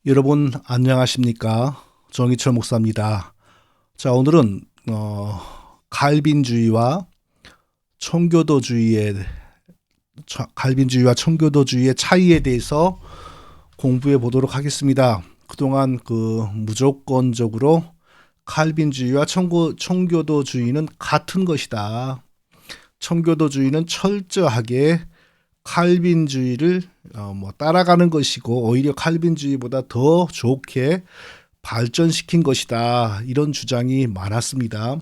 여러분 안녕하십니까? 정희철 목사입니다. 자, 오늘은 칼빈주의와 청교도주의의 차이에 대해서 공부해 보도록 하겠습니다. 그동안 무조건적으로 칼빈주의와 청교도주의는 같은 것이다. 청교도주의는 철저하게 칼빈주의를 따라가는 것이고 오히려 칼빈주의보다 더 좋게 발전시킨 것이다. 이런 주장이 많았습니다.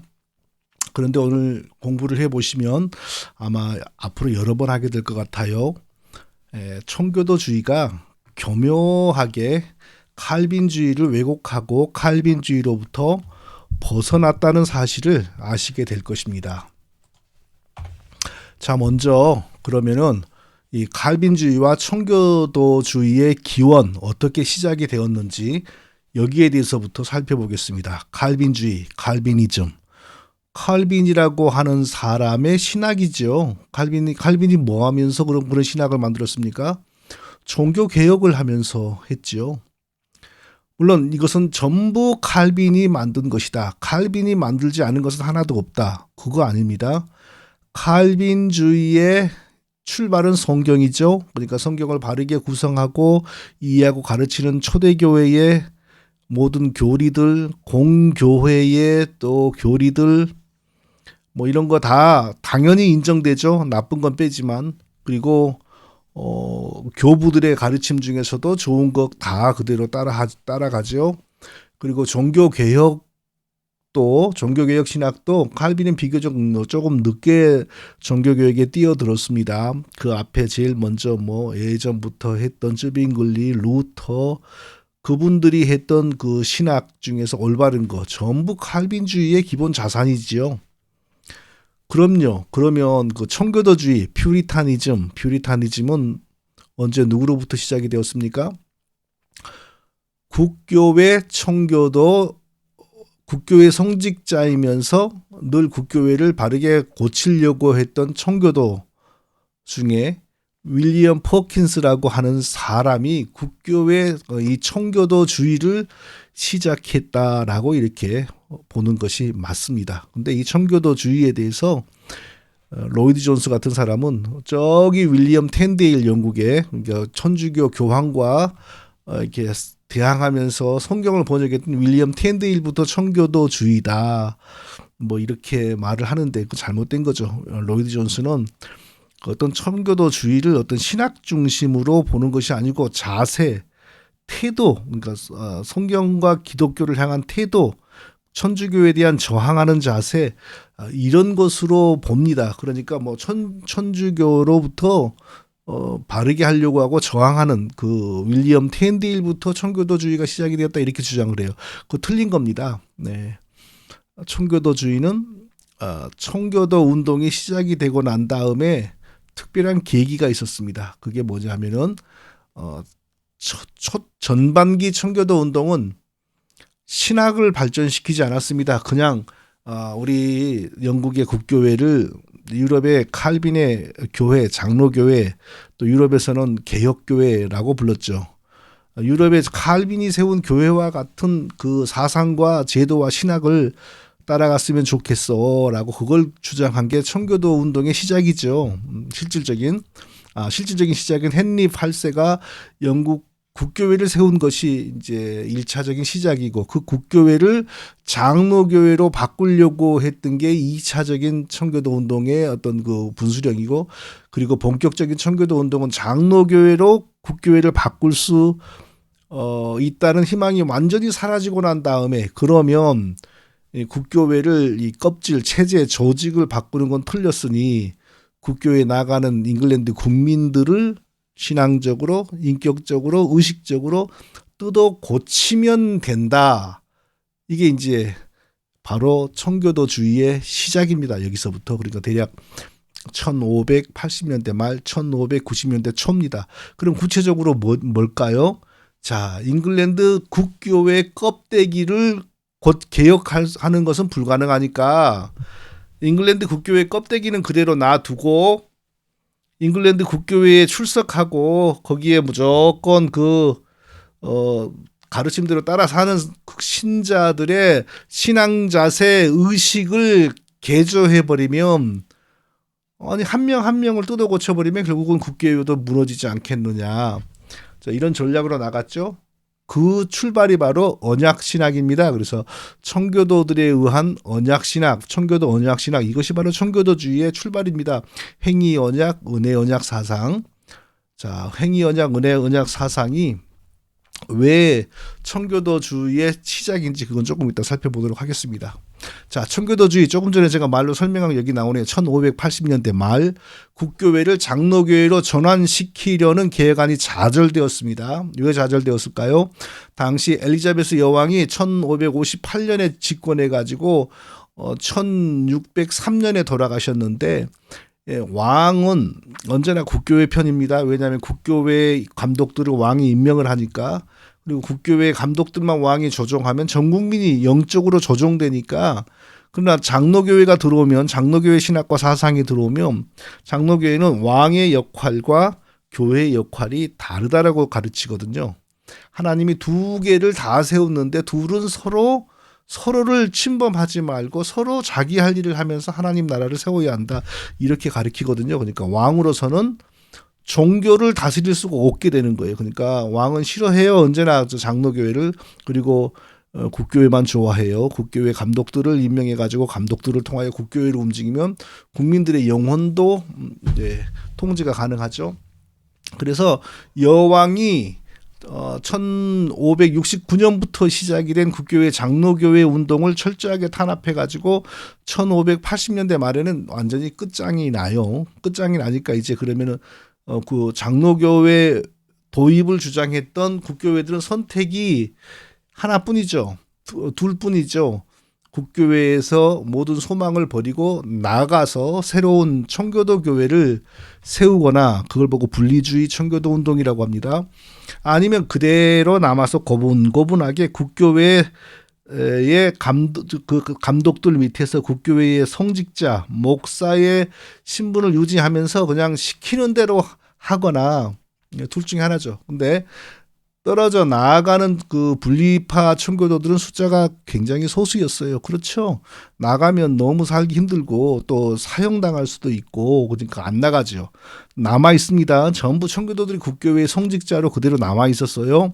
그런데 오늘 공부를 해보시면 아마 앞으로 여러 번 하게 될 것 같아요. 청교도주의가 교묘하게 칼빈주의를 왜곡하고 칼빈주의로부터 벗어났다는 사실을 아시게 될 것입니다. 자, 먼저 그러면은 이 칼빈주의와 청교도주의의 기원 어떻게 시작이 되었는지 여기에 대해서부터 살펴보겠습니다. 칼빈주의, 칼비니즘. 칼빈이라고 하는 사람의 신학이죠. 칼빈이 뭐 하면서 그런 신학을 만들었습니까? 종교 개혁을 하면서 했죠. 물론 이것은 전부 칼빈이 만든 것이다. 칼빈이 만들지 않은 것은 하나도 없다. 그거 아닙니다. 칼빈주의의 출발은 성경이죠. 그러니까 성경을 바르게 구성하고 이해하고 가르치는 초대교회의 모든 교리들, 공교회의 또 교리들 이런 거 다 당연히 인정되죠. 나쁜 건 빼지만. 그리고 교부들의 가르침 중에서도 좋은 것 다 그대로 따라가죠. 그리고 종교개혁 신학도 칼빈은 비교적 조금 늦게 종교개혁에 뛰어들었습니다. 그 앞에 제일 먼저 예전부터 했던 쯔빙글리, 루터 그분들이 했던 그 신학 중에서 올바른 거 전부 칼빈주의의 기본 자산이지요. 그럼요. 그러면 그 청교도주의, 퓨리타니즘은 언제 누구로부터 시작이 되었습니까? 국교회 성직자이면서 늘 국교회를 바르게 고치려고 했던 청교도 중에 윌리엄 퍼킨스라고 하는 사람이 국교회 이 청교도주의를 시작했다라고 이렇게 보는 것이 맞습니다. 근데 이 청교도주의에 대해서 로이드 존스 같은 사람은 저기 윌리엄 텐데일 영국의 천주교 교황과 이렇게 대항하면서 성경을 번역했던 윌리엄 텐데일부터 청교도주의다. 이렇게 말을 하는데 그 잘못된 거죠. 로이드 존스는 어떤 청교도주의를 어떤 신학 중심으로 보는 것이 아니고 자세, 태도, 그러니까 성경과 기독교를 향한 태도, 천주교에 대한 저항하는 자세 이런 것으로 봅니다. 그러니까 천주교로부터 바르게 하려고 하고 저항하는 그 윌리엄 텐데일부터 청교도주의가 시작이 되었다 이렇게 주장을 해요. 그거 틀린 겁니다. 네. 청교도주의는 청교도 운동이 시작이 되고 난 다음에 특별한 계기가 있었습니다. 그게 뭐냐면은 전반기 청교도 운동은 신학을 발전시키지 않았습니다. 그냥 우리 영국의 국교회를 유럽의 칼빈의 교회, 장로교회, 또 유럽에서는 개혁교회라고 불렀죠. 유럽의 칼빈이 세운 교회와 같은 그 사상과 제도와 신학을 따라갔으면 좋겠어라고 그걸 주장한 게 청교도 운동의 시작이죠. 실질적인 시작은 헨리 8세가 영국 국교회를 세운 것이 이제 1차적인 시작이고 그 국교회를 장로교회로 바꾸려고 했던 게 2차적인 청교도 운동의 어떤 그 분수령이고 그리고 본격적인 청교도 운동은 장로교회로 국교회를 바꿀 수 있다는 희망이 완전히 사라지고 난 다음에 그러면 이 국교회를 이 껍질, 체제, 조직을 바꾸는 건 틀렸으니 국교회에 나가는 잉글랜드 국민들을 신앙적으로, 인격적으로, 의식적으로 뜯어 고치면 된다. 이게 이제 바로 청교도주의의 시작입니다. 여기서부터. 그러니까 대략 1580년대 말 1590년대 초입니다. 그럼 구체적으로 뭘까요? 자, 잉글랜드 국교회 껍데기를 곧 개혁하는 것은 불가능하니까 잉글랜드 국교회 껍데기는 그대로 놔두고 잉글랜드 국교회에 출석하고 거기에 무조건 가르침대로 따라 사는 신자들의 신앙 자세 의식을 개조해 버리면 아니 한 명 한 명을 뜯어 고쳐 버리면 결국은 국교회도 무너지지 않겠느냐. 자, 이런 전략으로 나갔죠. 그 출발이 바로 언약신학입니다. 그래서 청교도들에 의한 언약신학, 청교도 언약신학, 이것이 바로 청교도주의의 출발입니다. 행위언약, 은혜언약 사상. 자, 행위언약, 은혜언약 사상이 왜 청교도주의의 시작인지 그건 조금 이따 살펴보도록 하겠습니다. 자, 청교도주의 조금 전에 제가 말로 설명한 여기 나오네요. 1580년대 말 국교회를 장로교회로 전환시키려는 계획안이 좌절되었습니다. 왜 좌절되었을까요? 당시 엘리자베스 여왕이 1558년에 집권해 가지고 1603년에 돌아가셨는데 왕은 언제나 국교회 편입니다. 왜냐하면 국교회 감독들을 왕이 임명을 하니까. 그리고 국교회 감독들만 왕이 조종하면 전 국민이 영적으로 조종되니까. 그러나 장로교회가 들어오면, 장로교회 신학과 사상이 들어오면 장로교회는 왕의 역할과 교회의 역할이 다르다라고 가르치거든요. 하나님이 두 개를 다 세웠는데 둘은 서로를 침범하지 말고 서로 자기 할 일을 하면서 하나님 나라를 세워야 한다. 이렇게 가르치거든요. 그러니까 왕으로서는 종교를 다스릴 수가 없게 되는 거예요. 그러니까 왕은 싫어해요. 언제나 장로교회를. 그리고 국교회만 좋아해요. 국교회 감독들을 임명해 가지고 감독들을 통하여 국교회를 움직이면 국민들의 영혼도 이제 통제가 가능하죠. 그래서 여왕이 1569년부터 시작이 된 국교회 장로교회 운동을 철저하게 탄압해 가지고 1580년대 말에는 완전히 끝장이 나요. 끝장이 나니까 이제 그러면은 그 장로교회 도입을 주장했던 국교회들은 선택이 하나뿐이죠. 둘뿐이죠. 국교회에서 모든 소망을 버리고 나가서 새로운 청교도 교회를 세우거나 그걸 보고 분리주의 청교도 운동이라고 합니다. 아니면 그대로 남아서 고분고분하게 국교회의 감독들 밑에서 국교회의 성직자, 목사의 신분을 유지하면서 그냥 시키는 대로 하거나 둘 중에 하나죠. 근데 떨어져 나아가는 그 분리파 청교도들은 숫자가 굉장히 소수였어요. 그렇죠. 나가면 너무 살기 힘들고 또 사형당할 수도 있고 그러니까 안 나가죠. 남아 있습니다. 전부 청교도들이 국교회의 성직자로 그대로 남아 있었어요.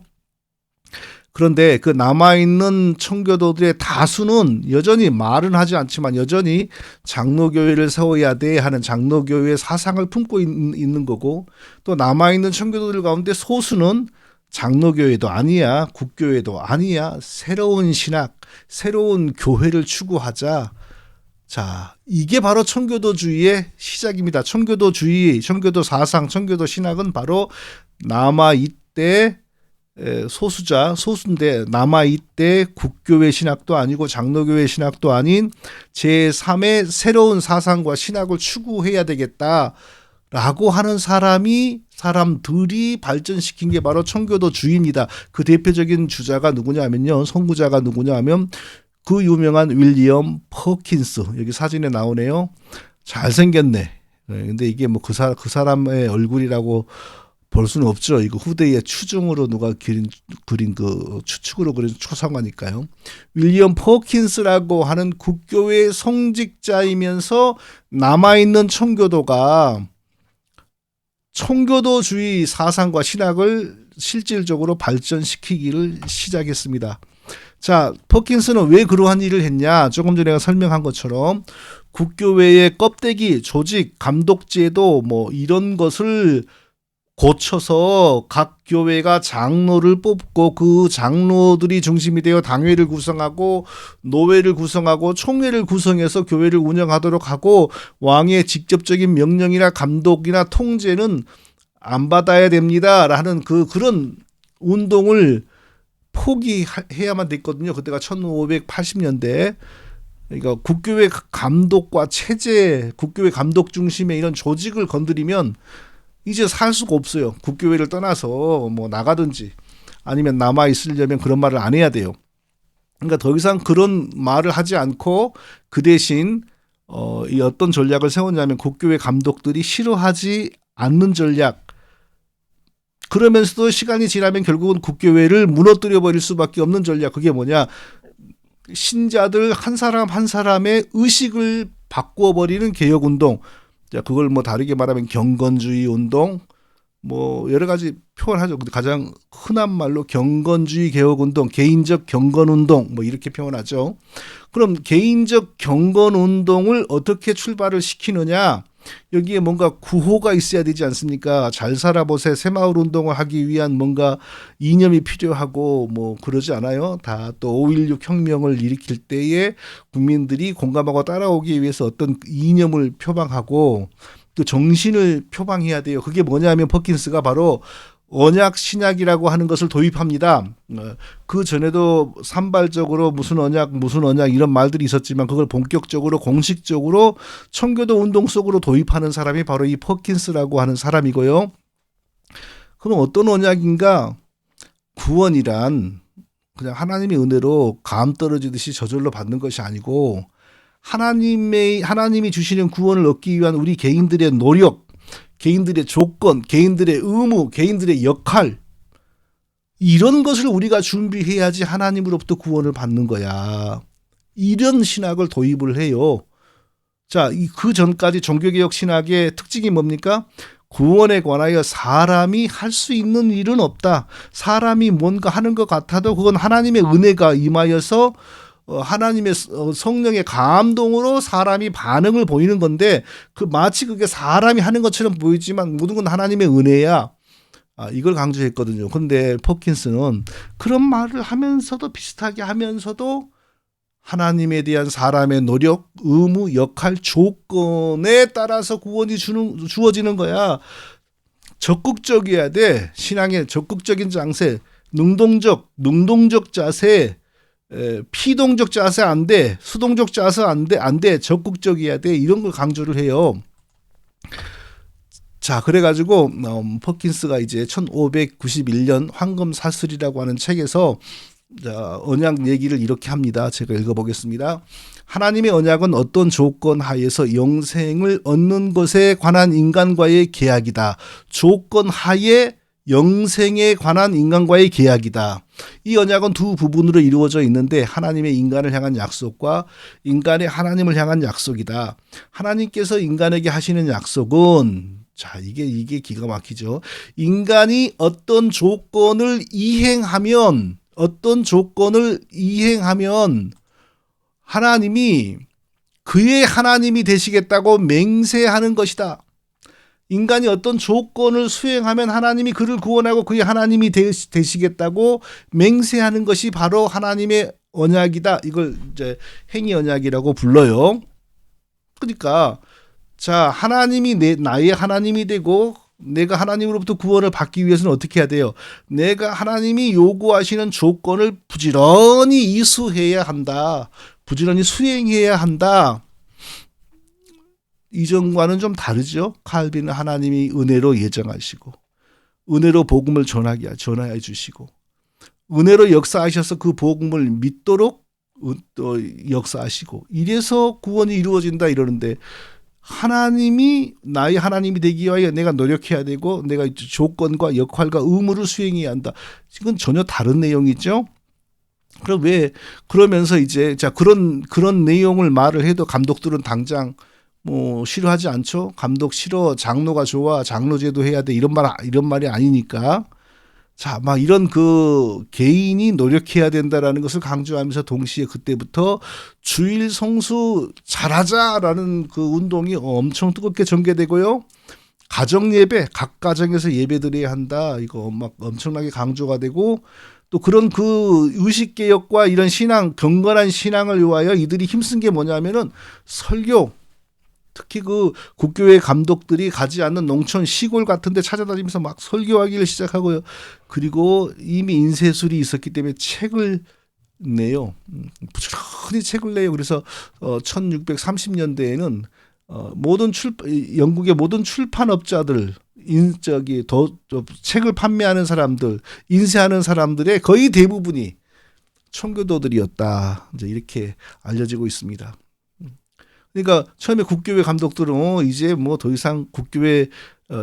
그런데 그 남아있는 청교도들의 다수는 여전히 말은 하지 않지만 여전히 장로교회를 세워야 돼 하는 장로교회의 사상을 품고 있는 거고, 또 남아있는 청교도들 가운데 소수는 장로교회도 아니야, 국교회도 아니야, 새로운 신학, 새로운 교회를 추구하자. 자, 이게 바로 청교도주의의 시작입니다. 청교도주의, 청교도 사상, 청교도 신학은 바로 남아있대 소수인데 남아있대 국교회 신학도 아니고 장로교회 신학도 아닌 제3의 새로운 사상과 신학을 추구해야 되겠다라고 하는 사람들이 발전시킨 게 바로 청교도주의입니다. 그 대표적인 주자가 누구냐면요, 선구자가 누구냐면 그 유명한 윌리엄 퍼킨스. 여기 사진에 나오네요. 잘생겼네. 근데 이게 뭐 그 사람의 얼굴이라고 볼 수는 없죠. 이거 후대의 추정으로 누가 그린 그 추측으로 그린 초상화니까요. 윌리엄 퍼킨스라고 하는 국교회 성직자이면서 남아있는 청교도가 청교도주의 사상과 신학을 실질적으로 발전시키기를 시작했습니다. 자, 퍼킨스는 왜 그러한 일을 했냐? 조금 전에 내가 설명한 것처럼 국교회의 껍데기, 조직, 감독제도 뭐 이런 것을 고쳐서 각 교회가 장로를 뽑고 그 장로들이 중심이 되어 당회를 구성하고 노회를 구성하고 총회를 구성해서 교회를 운영하도록 하고, 왕의 직접적인 명령이나 감독이나 통제는 안 받아야 됩니다라는 그런 운동을 포기해야만 됐거든요. 그때가 1580년대. 그러니까 국교회 감독과 체제, 국교회 감독 중심의 이런 조직을 건드리면 이제 살 수가 없어요. 국교회를 떠나서 뭐 나가든지 아니면 남아 있으려면 그런 말을 안 해야 돼요. 그러니까 더 이상 그런 말을 하지 않고 그 대신 이 어떤 전략을 세웠냐면 국교회 감독들이 싫어하지 않는 전략, 그러면서도 시간이 지나면 결국은 국교회를 무너뜨려 버릴 수밖에 없는 전략. 그게 뭐냐? 신자들 한 사람 한 사람의 의식을 바꾸어 버리는 개혁 운동. 자, 그걸 뭐 다르게 말하면 경건주의 운동, 뭐 여러 가지 표현하죠. 근데 가장 흔한 말로 경건주의 개혁 운동, 개인적 경건 운동 뭐 이렇게 표현하죠. 그럼 개인적 경건 운동을 어떻게 출발을 시키느냐? 여기에 뭔가 구호가 있어야 되지 않습니까? 잘 살아보세 새마을 운동을 하기 위한 뭔가 이념이 필요하고 뭐 그러지 않아요? 다 또 5.16 혁명을 일으킬 때에 국민들이 공감하고 따라오기 위해서 어떤 이념을 표방하고 또 정신을 표방해야 돼요. 그게 뭐냐면 퍼킨스가 바로 언약 신약이라고 하는 것을 도입합니다. 그 전에도 산발적으로 무슨 언약 이런 말들이 있었지만 그걸 본격적으로 공식적으로 청교도 운동 속으로 도입하는 사람이 바로 이 퍼킨스라고 하는 사람이고요. 그럼 어떤 언약인가? 구원이란 그냥 하나님의 은혜로 감 떨어지듯이 저절로 받는 것이 아니고 하나님이 주시는 구원을 얻기 위한 우리 개인들의 노력, 개인들의 조건, 개인들의 의무, 개인들의 역할 이런 것을 우리가 준비해야지 하나님으로부터 구원을 받는 거야. 이런 신학을 도입을 해요. 자, 그 전까지 종교개혁 신학의 특징이 뭡니까? 구원에 관하여 사람이 할 수 있는 일은 없다. 사람이 뭔가 하는 것 같아도 그건 하나님의 은혜가 임하여서 하나님의 성령의 감동으로 사람이 반응을 보이는 건데 그 마치 그게 사람이 하는 것처럼 보이지만 모든 건 하나님의 은혜야. 이걸 강조했거든요. 근데 퍼킨스는 그런 말을 하면서도 비슷하게 하면서도 하나님에 대한 사람의 노력, 의무, 역할, 조건에 따라서 구원이 주어지는 거야. 적극적이어야 돼. 신앙의 적극적인 장세, 능동적 자세, 피동적 자세 안 돼. 수동적 자세 안 돼. 적극적이어야 돼. 이런 걸 강조를 해요. 자, 그래가지고 퍼킨스가 이제 1591년 황금사슬이라고 하는 책에서 언약 얘기를 이렇게 합니다. 제가 읽어보겠습니다. 하나님의 언약은 어떤 조건 하에서 영생을 얻는 것에 관한 인간과의 계약이다. 조건 하에 영생에 관한 인간과의 계약이다. 이 언약은 두 부분으로 이루어져 있는데 하나님의 인간을 향한 약속과 인간의 하나님을 향한 약속이다. 하나님께서 인간에게 하시는 약속은 자, 이게 기가 막히죠. 인간이 어떤 조건을 이행하면 하나님이 그의 하나님이 되시겠다고 맹세하는 것이다. 인간이 어떤 조건을 수행하면 하나님이 그를 구원하고 그의 하나님이 되시겠다고 맹세하는 것이 바로 하나님의 언약이다. 이걸 이제 행위 언약이라고 불러요. 그러니까 자, 하나님이 나의 하나님이 되고 내가 하나님으로부터 구원을 받기 위해서는 어떻게 해야 돼요? 내가 하나님이 요구하시는 조건을 부지런히 이수해야 한다. 부지런히 수행해야 한다. 이전과는 좀 다르죠. 칼빈은 하나님이 은혜로 예정하시고 은혜로 복음을 전하여 주시고 은혜로 역사하셔서 그 복음을 믿도록 또 역사하시고 이래서 구원이 이루어진다 이러는데 하나님이 나의 하나님이 되기 위하여 내가 노력해야 되고 내가 조건과 역할과 의무를 수행해야 한다. 이건 전혀 다른 내용이죠. 그럼 그러면서 이제 자 그런 내용을 말을 해도 감독들은 당장 뭐 싫어하지 않죠. 감독 싫어, 장로가 좋아, 장로제도 해야 돼 이런 말이 아니니까. 자, 막 이런 그 개인이 노력해야 된다라는 것을 강조하면서 동시에 그때부터 주일 성수 잘하자라는 그 운동이 엄청 뜨겁게 전개되고요. 가정 예배, 각 가정에서 예배 드려야 한다. 이거 막 엄청나게 강조가 되고 또 그런 그 의식 개혁과 이런 신앙, 경건한 신앙을 위하여 이들이 힘쓴 게 뭐냐면은 설교. 특히 그 국교회 감독들이 가지 않는 농촌 시골 같은 데 찾아다니면서 막 설교하기를 시작하고요. 그리고 이미 인쇄술이 있었기 때문에 책을 내요. 부지런히 책을 내요. 그래서 1630년대에는 영국의 모든 출판업자들 책을 판매하는 사람들, 인쇄하는 사람들의 거의 대부분이 청교도들이었다. 이제 이렇게 알려지고 있습니다. 그러니까 처음에 국교회 감독들은 이제 뭐 더 이상 국교회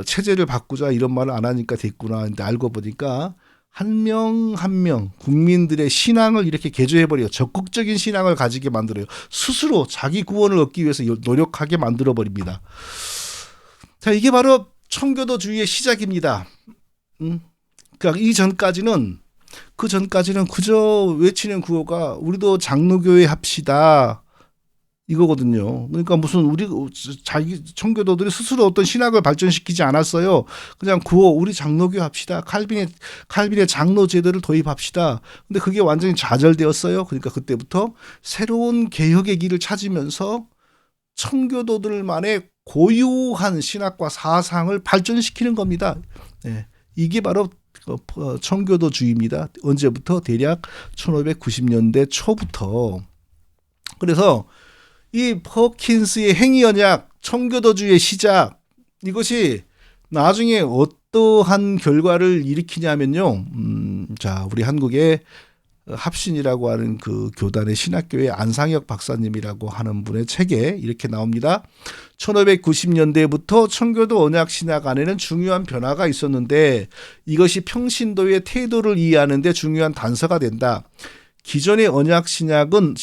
체제를 바꾸자 이런 말을 안 하니까 됐구나. 근데 알고 보니까 한 명 한 명 국민들의 신앙을 이렇게 개조해버려요. 적극적인 신앙을 가지게 만들어요. 스스로 자기 구원을 얻기 위해서 노력하게 만들어버립니다. 자, 이게 바로 청교도주의의 시작입니다. 그러니까 그 전까지는 그저 외치는 구호가 우리도 장로교회 합시다. 이거거든요. 그러니까 무슨 우리 자기 청교도들이 스스로 어떤 신학을 발전시키지 않았어요. 그냥 구호 우리 장로교 합시다. 칼빈의 장로 제도를 도입합시다. 근데 그게 완전히 좌절되었어요. 그러니까 그때부터 새로운 개혁의 길을 찾으면서 청교도들만의 고유한 신학과 사상을 발전시키는 겁니다. 네. 이게 바로 청교도주의입니다. 언제부터? 대략 1590년대 초부터. 그래서 이 퍼킨스의 행위언약, 청교도주의의 시작, 이것이 나중에 어떠한 결과를 일으키냐면요. 자, 우리 한국의 합신이라고 하는 그 교단의 신학교의 안상혁 박사님이라고 하는 분의 책에 이렇게 나옵니다. 1590년대부터 청교도 언약 신학 안에는 중요한 변화가 있었는데 이것이 평신도의 태도를 이해하는 데 중요한 단서가 된다. 기존의 언약 신학은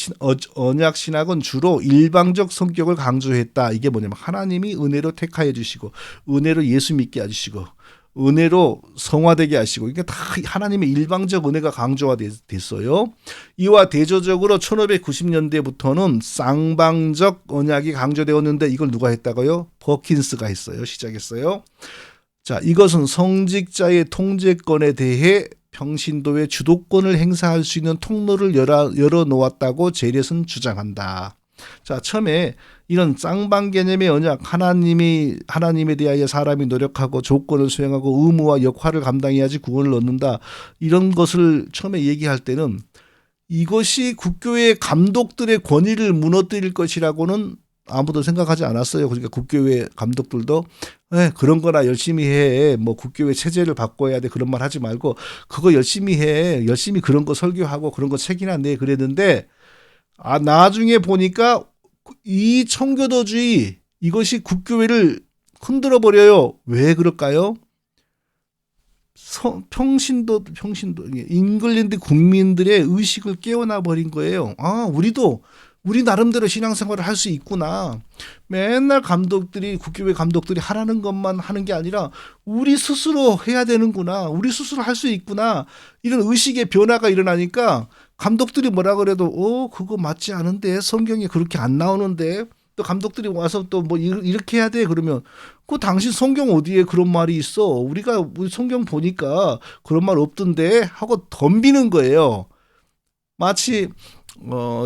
주로 일방적 성격을 강조했다. 이게 뭐냐면 하나님이 은혜로 택하여 주시고 은혜로 예수 믿게 해주시고 은혜로 성화되게 하시고 이게 다 하나님의 일방적 은혜가 강조가 됐어요. 이와 대조적으로 1590년대부터는 쌍방적 언약이 강조되었는데 이걸 누가 했다고요? 퍼킨스가 했어요. 시작했어요. 자, 이것은 성직자의 통제권에 대해 평신도의 주도권을 행사할 수 있는 통로를 열어놓았다고 제렛은 주장한다. 자, 처음에 이런 쌍방 개념의 언약, 하나님에 대하여 사람이 노력하고 조건을 수행하고 의무와 역할을 감당해야지 구원을 얻는다. 이런 것을 처음에 얘기할 때는 이것이 국교의 감독들의 권위를 무너뜨릴 것이라고는 아무도 생각하지 않았어요. 그러니까 국교회 감독들도 그런 거나 열심히 해. 뭐 국교회 체제를 바꿔야 돼. 그런 말 하지 말고 그거 열심히 해. 열심히 그런 거 설교하고 그런 거 책이나 내. 그랬는데 나중에 보니까 이 청교도주의 이것이 국교회를 흔들어 버려요. 왜 그럴까요? 평신도 잉글랜드 국민들의 의식을 깨어나 버린 거예요. 우리 나름대로 신앙생활을 할 수 있구나. 맨날 국교회 감독들이 하라는 것만 하는 게 아니라 우리 스스로 해야 되는구나. 우리 스스로 할 수 있구나. 이런 의식의 변화가 일어나니까 감독들이 뭐라 그래도 그거 맞지 않은데 성경에 그렇게 안 나오는데 또 감독들이 와서 또 뭐 이렇게 해야 돼 그러면 당신 성경 어디에 그런 말이 있어? 우리 성경 보니까 그런 말 없던데 하고 덤비는 거예요. 마치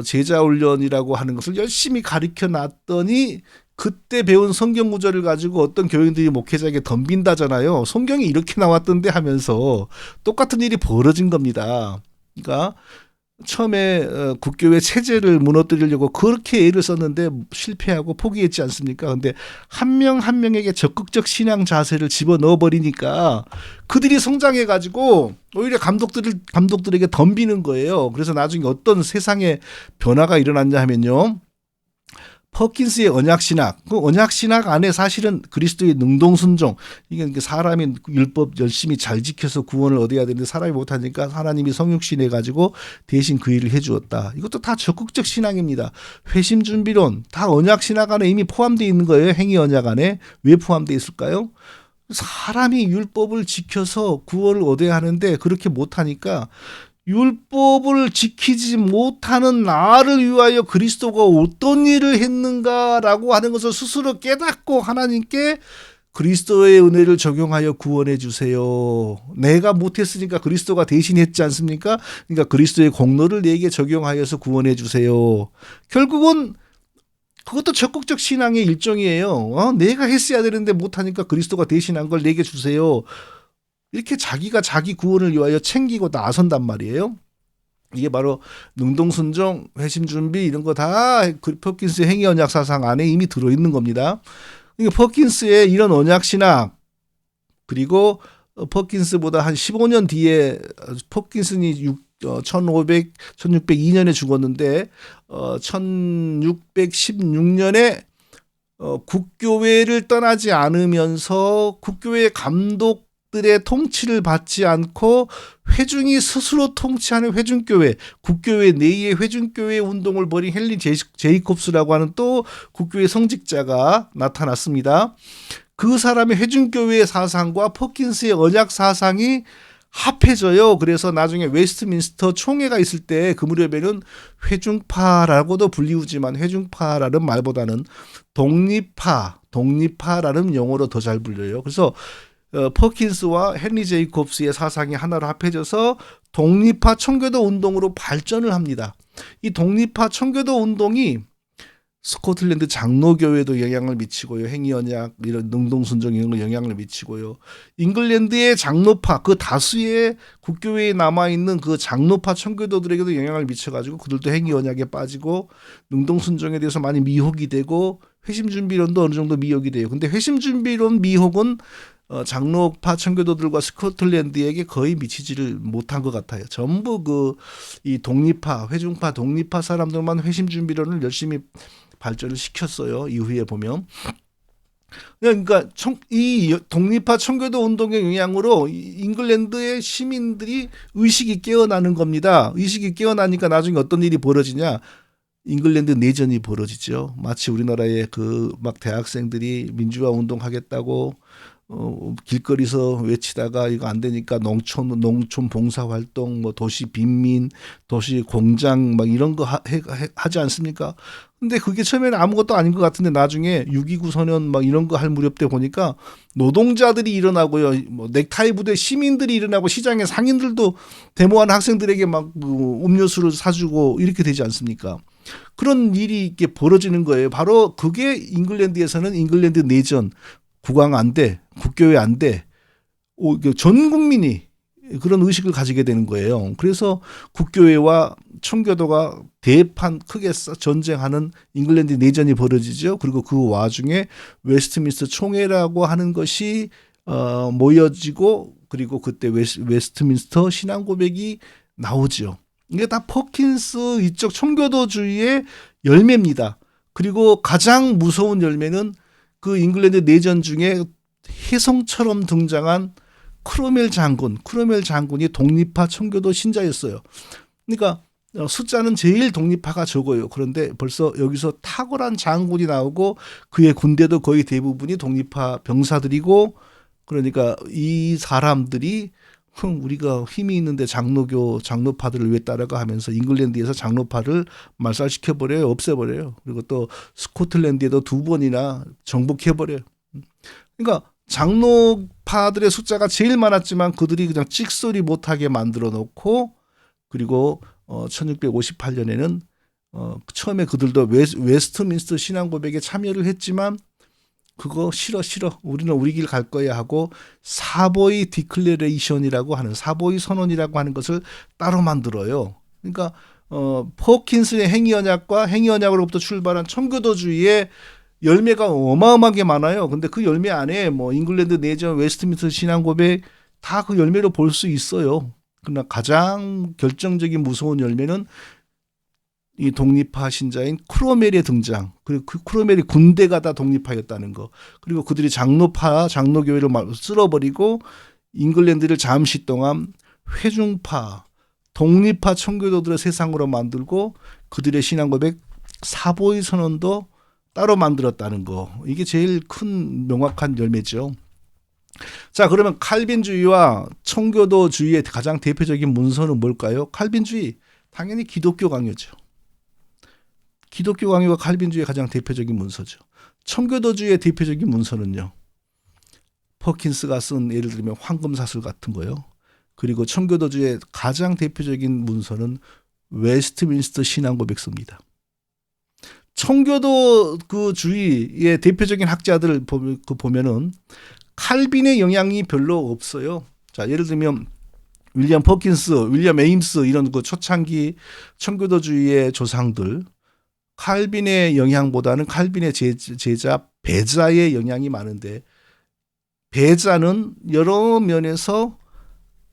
제자훈련이라고 하는 것을 열심히 가르쳐 놨더니 그때 배운 성경 구절을 가지고 어떤 교인들이 목회자에게 덤빈다잖아요. 성경이 이렇게 나왔던데 하면서 똑같은 일이 벌어진 겁니다. 그러니까 처음에 국교회 체제를 무너뜨리려고 그렇게 애를 썼는데 실패하고 포기했지 않습니까? 근데 한 명 한 명에게 적극적 신앙 자세를 집어넣어 버리니까 그들이 성장해 가지고 오히려 감독들에게 덤비는 거예요. 그래서 나중에 어떤 세상의 변화가 일어났냐 하면요. 퍼킨스의 언약신학, 그 언약신학 안에 사실은 그리스도의 능동순종, 이게 사람이 율법 열심히 잘 지켜서 구원을 얻어야 되는데 사람이 못하니까 하나님이 성육신 해가지고 대신 그 일을 해주었다. 이것도 다 적극적 신앙입니다. 회심준비론, 다 언약신학 안에 이미 포함되어 있는 거예요. 행위 언약 안에. 왜 포함되어 있을까요? 사람이 율법을 지켜서 구원을 얻어야 하는데 그렇게 못하니까 율법을 지키지 못하는 나를 위하여 그리스도가 어떤 일을 했는가라고 하는 것을 스스로 깨닫고 하나님께 그리스도의 은혜를 적용하여 구원해 주세요. 내가 못했으니까 그리스도가 대신했지 않습니까? 그러니까 그리스도의 공로를 내게 적용하여서 구원해 주세요. 결국은 그것도 적극적 신앙의 일종이에요. 내가 했어야 되는데 못하니까 그리스도가 대신한 걸 내게 주세요. 이렇게 자기가 자기 구원을 위하여 챙기고 나선단 말이에요. 이게 바로 능동순종, 회심준비 이런 거 다 퍼킨스의 행위 언약 사상 안에 이미 들어있는 겁니다. 그러니까 퍼킨스의 이런 언약 신학 그리고 퍼킨스보다 한 15년 뒤에 퍼킨슨이 1602년에 죽었는데 1616년에 국교회를 떠나지 않으면서 국교회 감독들의 통치를 받지 않고 회중이 스스로 통치하는 회중교회, 국교회 내의 회중교회 운동을 벌인 헨리 제이콥스라고 하는 또 국교회 성직자가 나타났습니다. 그 사람의 회중교회의 사상과 퍼킨스의 언약 사상이 합해져요. 그래서 나중에 웨스트민스터 총회가 있을 때 그 무렵에는 회중파라고도 불리우지만 회중파라는 말보다는 독립파라는 용어로 더 잘 불려요. 그래서 퍼킨스와 헨리 제이콥스의 사상이 하나로 합해져서 독립파 청교도 운동으로 발전을 합니다. 이 독립파 청교도 운동이 스코틀랜드 장로교회도 영향을 미치고요. 행위언약, 이런 능동순종 이런 거 영향을 미치고요. 잉글랜드의 장로파, 그 다수의 국교회에 남아있는 그 장로파 청교도들에게도 영향을 미쳐가지고 그들도 행위언약에 빠지고 능동순종에 대해서 많이 미혹이 되고 회심준비론도 어느 정도 미혹이 돼요. 근데 회심준비론 미혹은 장로파 청교도들과 스코틀랜드에게 거의 미치지를 못한 것 같아요. 전부 이 독립파, 회중파, 독립파 사람들만 회심준비론을 열심히 발전을 시켰어요. 이후에 보면. 그러니까 이 독립파 청교도 운동의 영향으로 잉글랜드의 시민들이 의식이 깨어나는 겁니다. 의식이 깨어나니까 나중에 어떤 일이 벌어지냐? 잉글랜드 내전이 벌어지죠. 마치 우리나라의 막 대학생들이 민주화 운동하겠다고 길거리에서 외치다가 이거 안 되니까 농촌 봉사 활동, 뭐 도시 빈민, 도시 공장 막 이런 거 하지 않습니까? 근데 그게 처음에는 아무것도 아닌 것 같은데 나중에 6.29 선언 막 이런 거 할 무렵 때 보니까 노동자들이 일어나고요, 뭐 넥타이 부대 시민들이 일어나고 시장의 상인들도 데모하는 학생들에게 막 음료수를 사주고 이렇게 되지 않습니까? 그런 일이 이렇게 벌어지는 거예요. 바로 그게 잉글랜드에서는 잉글랜드 내전, 국왕 안 돼, 국교회 안 돼, 전 국민이 그런 의식을 가지게 되는 거예요. 그래서 국교회와 청교도가 대판 크게 전쟁하는 잉글랜드 내전이 벌어지죠. 그리고 그 와중에 웨스트민스터 총회라고 하는 것이 모여지고 그리고 그때 웨스트민스터 신앙 고백이 나오죠. 이게 다 퍼킨스 이쪽 청교도주의의 열매입니다. 그리고 가장 무서운 열매는 그 잉글랜드 내전 중에 혜성처럼 등장한 크로멜 장군이 독립파 청교도 신자였어요. 그러니까 숫자는 제일 독립파가 적어요. 그런데 벌써 여기서 탁월한 장군이 나오고 그의 군대도 거의 대부분이 독립파 병사들이고, 그러니까 이 사람들이 우리가 힘이 있는데 장로파들을 왜 따라가 하면서 잉글랜드에서 장로파를 말살시켜버려요. 없애버려요. 그리고 또 스코틀랜드에도 2번이나 정복해버려요. 그러니까 장로파들의 숫자가 제일 많았지만 그들이 그냥 찍소리 못하게 만들어 놓고, 그리고 1658년에는 처음에 그들도 웨스트민스터 신앙 고백에 참여를 했지만 그거 싫어 우리는 우리 길 갈 거야 하고 사보이 디클레레이션이라고 하는, 사보이 선언이라고 하는 것을 따로 만들어요. 그러니까 퍼킨스의 행위언약으로부터 출발한 청교도주의의 열매가 어마어마하게 많아요. 근데 그 열매 안에 뭐 잉글랜드 내전, 웨스트민스터 신앙 고백 다 그 열매로 볼 수 있어요. 그러나 가장 결정적인 무서운 열매는 이 독립파 신자인 크로멜의 등장, 그리고 그 크로멜이 군대가 다 독립파였다는 거, 그리고 그들이 장로교회를 쓸어버리고 잉글랜드를 잠시 동안 회중파, 독립파 청교도들의 세상으로 만들고 그들의 신앙 고백 사보이 선언도 따로 만들었다는 거, 이게 제일 큰 명확한 열매죠. 자, 그러면 칼빈주의와 청교도주의의 가장 대표적인 문서는 뭘까요? 칼빈주의, 당연히 기독교 강요죠. 기독교 강요가 칼빈주의의 가장 대표적인 문서죠. 청교도주의의 대표적인 문서는요, 퍼킨스가 쓴 예를 들면 황금사슬 같은 거요. 그리고 청교도주의의 가장 대표적인 문서는 웨스트민스터 신앙고백서입니다. 청교도 그 주의의 대표적인 학자들을 보면은 칼빈의 영향이 별로 없어요. 자, 예를 들면 윌리엄 퍼킨스, 윌리엄 에임스 이런 그 초창기 청교도주의의 조상들, 칼빈의 영향보다는 칼빈의 제자 베자의 영향이 많은데, 베자는 여러 면에서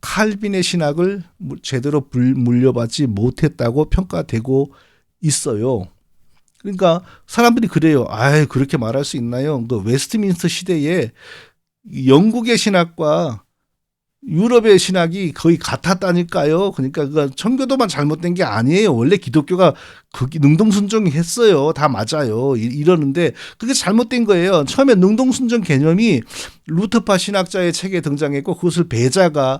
칼빈의 신학을 제대로 물려받지 못했다고 평가되고 있어요. 그러니까 사람들이 그래요. 아, 그렇게 말할 수 있나요? 그 웨스트민스터 시대에 영국의 신학과 유럽의 신학이 거의 같았다니까요. 그러니까 그 청교도만 잘못된 게 아니에요. 원래 기독교가 그 능동순종했어요. 다 맞아요. 이러는데 그게 잘못된 거예요. 처음에 능동순종 개념이 루터파 신학자의 책에 등장했고 그것을 배자가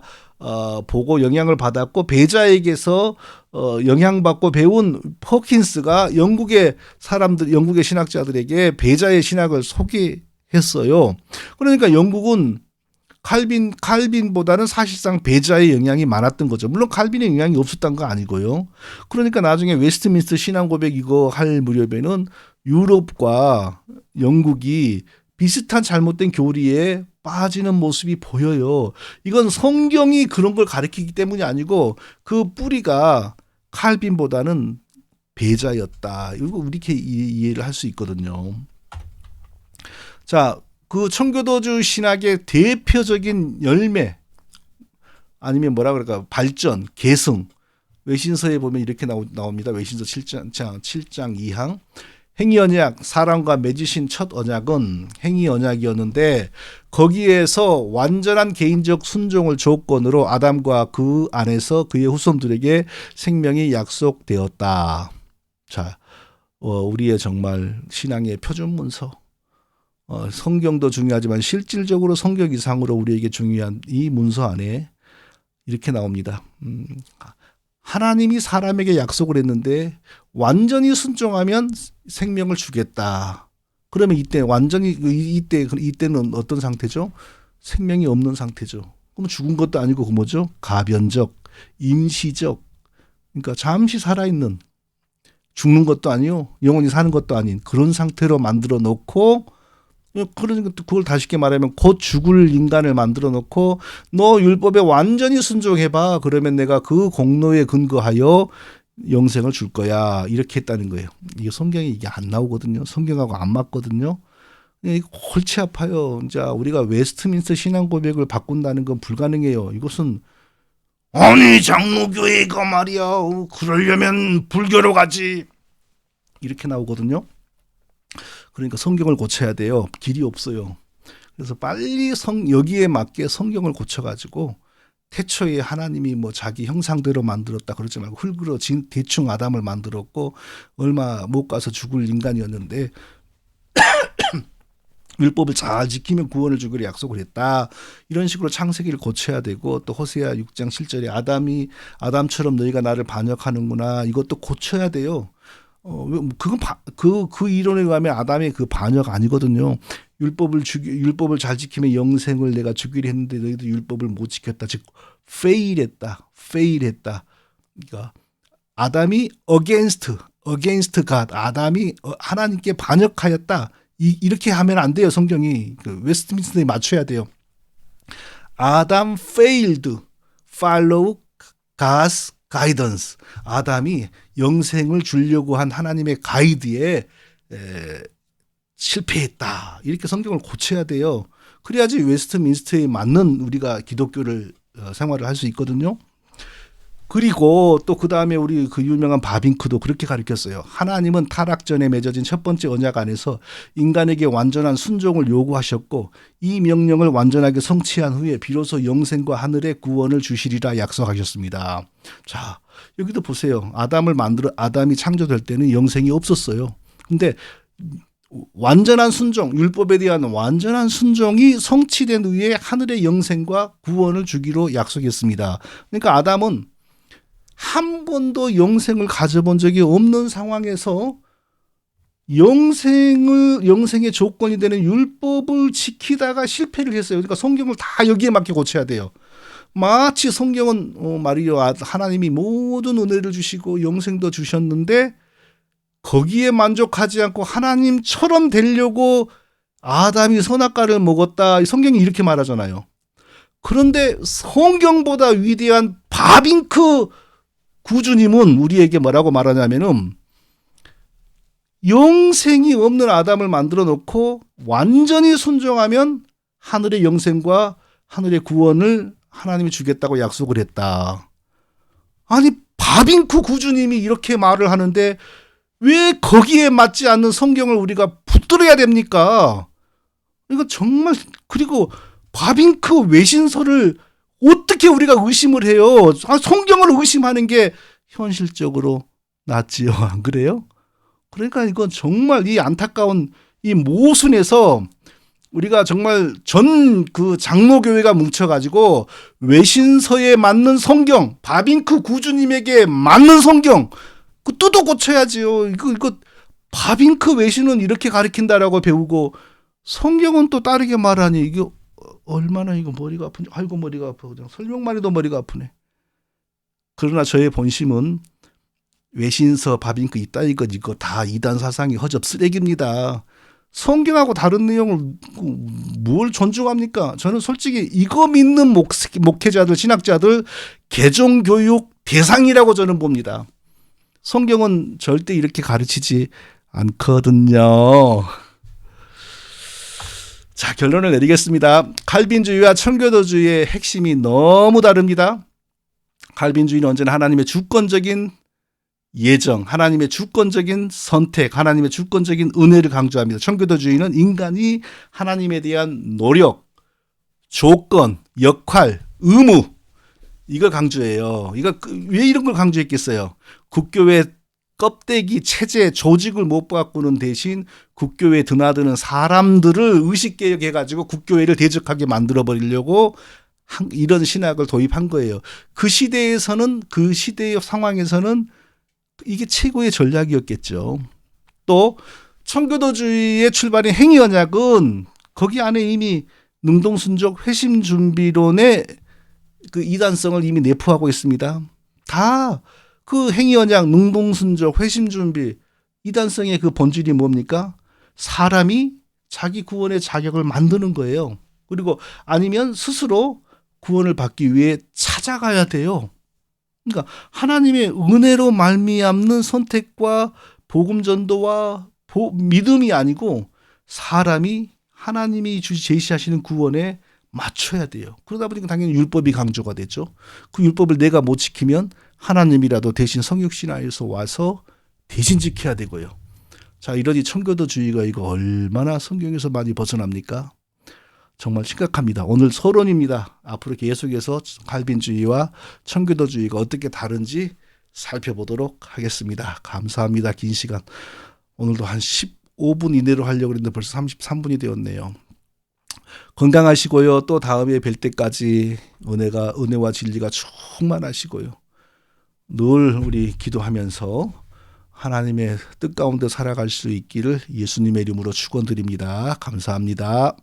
보고 영향을 받았고 배자에게서 영향받고 배운 퍼킨스가 영국의 사람들, 영국의 신학자들에게 배자의 신학을 소개했어요. 그러니까 영국은 칼빈보다는 사실상 배자의 영향이 많았던 거죠. 물론 칼빈의 영향이 없었던 거 아니고요. 그러니까 나중에 웨스트민스터 신앙 고백 이거 할 무렵에는 유럽과 영국이 비슷한 잘못된 교리에 빠지는 모습이 보여요. 이건 성경이 그런 걸 가리키기 때문이 아니고 그 뿌리가 칼빈보다는 배자였다. 이거 이렇게 이해를 할 수 있거든요. 자, 그 청교도주 신학의 대표적인 열매 아니면 뭐라 그럴까 발전, 계승 외신서에 보면 이렇게 나옵니다. 외신서 7장 2항 행위 언약 사람과 맺으신 첫 언약은 행위 언약이었는데 거기에서 완전한 개인적 순종을 조건으로 아담과 그 안에서 그의 후손들에게 생명이 약속되었다. 자, 우리의 정말 신앙의 표준문서. 성경도 중요하지만 실질적으로 성경 이상으로 우리에게 중요한 이 문서 안에 이렇게 나옵니다. 하나님이 사람에게 약속을 했는데 완전히 순종하면 생명을 주겠다. 그러면 이때 완전히 이때는 어떤 상태죠? 생명이 없는 상태죠. 그럼 죽은 것도 아니고 그 뭐죠? 가변적, 임시적. 그러니까 잠시 살아있는 죽는 것도 아니요, 영원히 사는 것도 아닌 그런 상태로 만들어 놓고. 그러니까 그걸 다시 말하면 곧 죽을 인간을 만들어 놓고 너 율법에 완전히 순종해봐. 그러면 내가 그 공로에 근거하여 영생을 줄 거야. 이렇게 했다는 거예요. 이게 성경에 이게 안 나오거든요. 성경하고 안 맞거든요. 이거 골치 아파요. 자, 우리가 웨스트민스터 신앙 고백을 바꾼다는 건 불가능해요. 이것은 아니 장로교회가 말이야. 그러려면 불교로 가지. 이렇게 나오거든요. 그러니까 성경을 고쳐야 돼요. 길이 없어요. 그래서 빨리 여기에 맞게 성경을 고쳐가지고 태초에 하나님이 뭐 자기 형상대로 만들었다 그러지 말고 흙으로 대충 아담을 만들었고 얼마 못 가서 죽을 인간이었는데 율법을 잘 지키면 구원을 주기로 약속을 했다. 이런 식으로 창세기를 고쳐야 되고 또 호세아 6장 7절에 아담처럼 너희가 나를 반역하는구나. 이것도 고쳐야 돼요. 그건 그 이론에 의하면 아담의 그 반역 아니거든요. 율법을 잘 지키면 영생을 내가 주기로 했는데 너희도 율법을 못 지켰다. 즉 fail했다. 그러니까 아담이 against God. 아담이 하나님께 반역하였다. 이렇게 하면 안 돼요. 성경이 그 웨스트민스터에 맞춰야 돼요. 아담 failed follow God's guidance. 아담이 영생을 주려고 한 하나님의 가이드에 실패했다. 이렇게 성경을 고쳐야 돼요. 그래야지 웨스트민스터에 맞는 우리가 기독교를 생활을 할 수 있거든요. 그리고 또 그 다음에 우리 그 유명한 바빙크도 그렇게 가르쳤어요. 하나님은 타락 전에 맺어진 첫 번째 언약 안에서 인간에게 완전한 순종을 요구하셨고 이 명령을 완전하게 성취한 후에 비로소 영생과 하늘의 구원을 주시리라 약속하셨습니다. 자, 여기도 보세요. 아담이 창조될 때는 영생이 없었어요. 근데 완전한 순종, 율법에 대한 완전한 순종이 성취된 후에 하늘의 영생과 구원을 주기로 약속했습니다. 그러니까 아담은 한 번도 영생을 가져본 적이 없는 상황에서 영생의 조건이 되는 율법을 지키다가 실패를 했어요. 그러니까 성경을 다 여기에 맞게 고쳐야 돼요. 마치 성경은 말이요, 하나님이 모든 은혜를 주시고 영생도 주셨는데 거기에 만족하지 않고 하나님처럼 되려고 아담이 선악과를 먹었다. 성경이 이렇게 말하잖아요. 그런데 성경보다 위대한 바빙크 구주님은 우리에게 뭐라고 말하냐면은 영생이 없는 아담을 만들어 놓고 완전히 순종하면 하늘의 영생과 하늘의 구원을 하나님이 주겠다고 약속을 했다. 아니 바빙크 구주님이 이렇게 말을 하는데 왜 거기에 맞지 않는 성경을 우리가 붙들어야 됩니까? 이거 정말. 그리고 바빙크 외신서를 어떻게 우리가 의심을 해요? 성경을 의심하는 게 현실적으로 낫지요. 안 그래요? 그러니까 이건 정말 이 안타까운 이 모순에서 우리가 정말 전 그 장로교회가 뭉쳐가지고 외신서에 맞는 성경, 바빙크 구주님에게 맞는 성경, 그 뜯어 고쳐야지요. 이거 바빙크 외신은 이렇게 가르친다라고 배우고 성경은 또 다르게 말하니 이게 얼마나 이거 머리가 아픈지. 아이고 머리가 아파. 그냥 설명만 해도 머리가 아프네. 그러나 저의 본심은 외신서 바빙크 이따위 것 이거 다 이단 사상이 허접 쓰레기입니다. 성경하고 다른 내용을 뭘 존중합니까? 저는 솔직히 이거 믿는 목회자들, 신학자들 개종교육 대상이라고 저는 봅니다. 성경은 절대 이렇게 가르치지 않거든요. 자, 결론을 내리겠습니다. 칼빈주의와 청교도주의의 핵심이 너무 다릅니다. 칼빈주의는 언제나 하나님의 주권적인 예정, 하나님의 주권적인 선택, 하나님의 주권적인 은혜를 강조합니다. 청교도주의는 인간이 하나님에 대한 노력, 조건, 역할, 의무, 이걸 강조해요. 왜 이런 걸 강조했겠어요? 국교회 껍데기, 체제, 조직을 못 바꾸는 대신 국교회에 드나드는 사람들을 의식개혁해가지고 국교회를 대적하게 만들어버리려고 이런 신학을 도입한 거예요. 그 시대에서는, 그 시대의 상황에서는 이게 최고의 전략이었겠죠. 또 청교도주의의 출발인 행위언약은 거기 안에 이미 능동순종 회심준비론의 그 이단성을 이미 내포하고 있습니다. 다 그 행위언약, 능동순종, 회심준비, 이단성의 그 본질이 뭡니까? 사람이 자기 구원의 자격을 만드는 거예요. 그리고 아니면 스스로 구원을 받기 위해 찾아가야 돼요. 그러니까 하나님의 은혜로 말미암는 선택과 복음 전도와 믿음이 아니고 사람이 하나님이 제시하시는 구원에 맞춰야 돼요. 그러다 보니까 당연히 율법이 강조가 되죠. 그 율법을 내가 못 지키면 하나님이라도 대신 성육신하에서 와서 대신 지켜야 되고요. 자, 이러니 청교도주의가 이거 얼마나 성경에서 많이 벗어납니까? 정말 심각합니다. 오늘 서론입니다. 앞으로 계속해서 칼빈주의와 청교도주의가 어떻게 다른지 살펴보도록 하겠습니다. 감사합니다. 긴 시간. 오늘도 한 15분 이내로 하려고 했는데 벌써 33분이 되었네요. 건강하시고요. 또 다음에 뵐 때까지 은혜와 진리가 충만하시고요. 늘 우리 기도하면서 하나님의 뜻 가운데 살아갈 수 있기를 예수님의 이름으로 축원드립니다. 감사합니다.